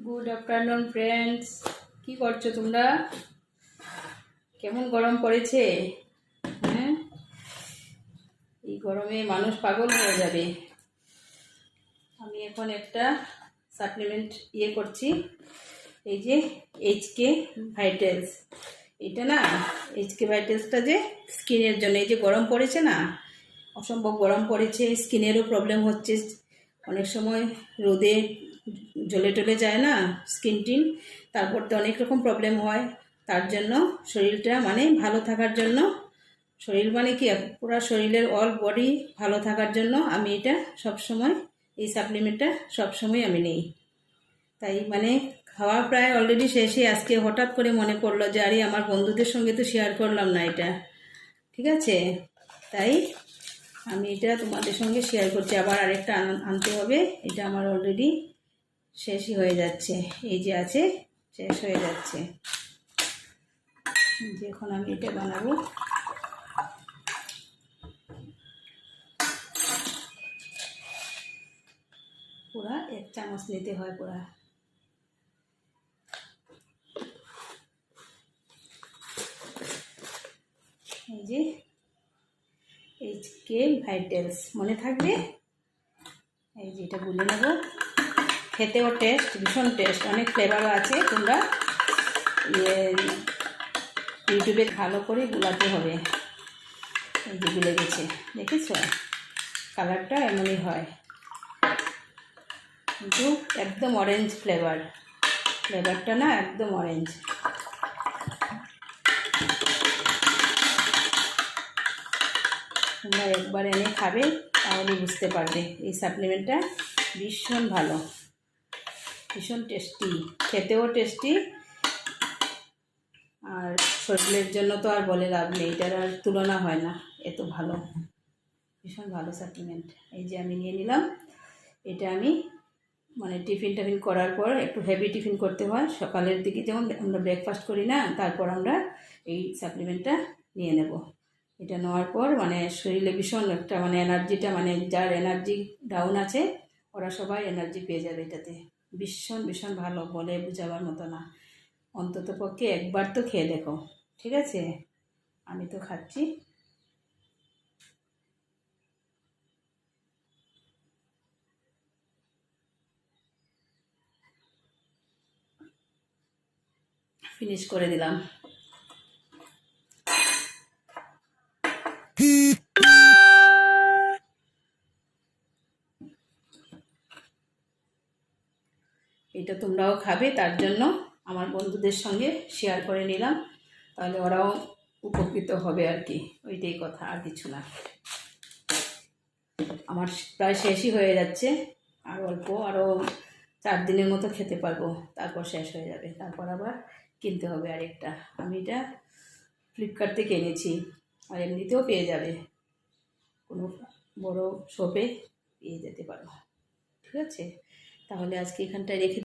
Good afternoon friends, কি করছো তোমরা? কেমন গরম পড়েছে? হ্যাঁ, এই গরমে মানুষ পাগল হয়ে যাবে। আমি এখন একটা সাপ্লিমেন্ট করছি, এই যে এইচকে ভাইটালস। এটা না, এইচকে ভাইটালসটা যে স্কিনের জন্য, এই যে গরম পড়েছে না, অসম্ভব গরম পড়েছে, স্কিনেরও প্রবলেম হচ্ছে। অনেক সময় রোদে জ্বলে টলে যায় না স্কিন টিন, তারপর তো অনেক রকম প্রবলেম হয়। তার জন্য শরীরটা মানে ভালো থাকার জন্য, শরীর মানে কি পুরো শরীরের অল বডি ভালো থাকার জন্য আমি এটা সবসময়, এই সাপ্লিমেন্টটা সবসময় আমি নিই। তাই মানে খাওয়া প্রায় অলরেডি শেষে, আজকে হঠাৎ করে মনে পড়লো যে আরে আমার বন্ধুদের সঙ্গে তো শেয়ার করলাম না এটা, ঠিক আছে? তাই আমি এটা তোমাদের সঙ্গে শেয়ার করছি। আবার আরেকটা আনতে হবে, এটা আমার অলরেডি শেষই হয়ে যাচ্ছে, এই যে আছে শেষ হয়ে যাচ্ছে। এখন আমি এটা বানাবো। পুরা 1 চামচ নিতে হয় পুরা। এই যে এইচকে ভাইটালস, মনে থাকবে? এই যে এটা গুলে নেব। খেতেও টেস্ট, ভীষণ টেস্ট, অনেক ফ্লেভারও আছে। তোমরা ইউটিউবে ভালো করে গুলাতে হবে। এই যে গুলে গেছে, দেখেছ? কালারটা এমনই হয়, কিন্তু একদম অরেঞ্জ ফ্লেভারটা না, একদম অরেঞ্জ। তোমরা একবার এনে খাবে, তাহলে বুঝতে পারবে এই সাপ্লিমেন্টটা ভীষণ ভালো, ভীষণ টেস্টি, খেতেও টেস্টি, আর শরীরের জন্য তো আর বলে লাভ নেই, এটার আর তুলনা হয় না, এত ভালো, ভীষণ ভালো সাপ্লিমেন্ট। এই যে আমি নিয়ে নিলাম এটা। আমি মানে টিফিন করার পর, একটু হেভি টিফিন করতে হয় সকালের দিকে, যেমন আমরা ব্রেকফাস্ট করি না, তারপর আমরা এই সাপ্লিমেন্টটা নিয়ে নেব। এটা নেওয়ার পর মানে শরীরে ভীষণ একটা মানে এনার্জিটা, মানে যার এনার্জি ডাউন আছে ওরা সবাই এনার্জি পেয়ে যাবে এটাতে। ভীষণ ভীষণ ভালো, বলে বোঝাবার মতো না। অন্তত পক্ষে একবার তো খেয়ে দেখো, ঠিক আছে? আমি তো খাচ্ছি। ফিনিশ করে দিলাম। এটা তোমরাও খাবে, তার জন্য আমার বন্ধুদের সঙ্গে শেয়ার করে নিলাম, তাহলে ওরাও উপকৃত হবে আর কি, ওইটাই কথা, আর কিছু না। আমার প্রায় শেষই হয়ে যাচ্ছে, আর অল্প, আরও 4 দিনের মতো খেতে পারবো, তারপর শেষ হয়ে যাবে, তারপর আবার কিনতে হবে আরেকটা। আমি এটা ফ্লিপকার্ট থেকে এনেছি, আর এমনিতেও পেয়ে যাবে, কোনো বড় শপে পেয়ে যেতে পারো, ঠিক আছে? তাহলে আজকে এখানটায় রেখে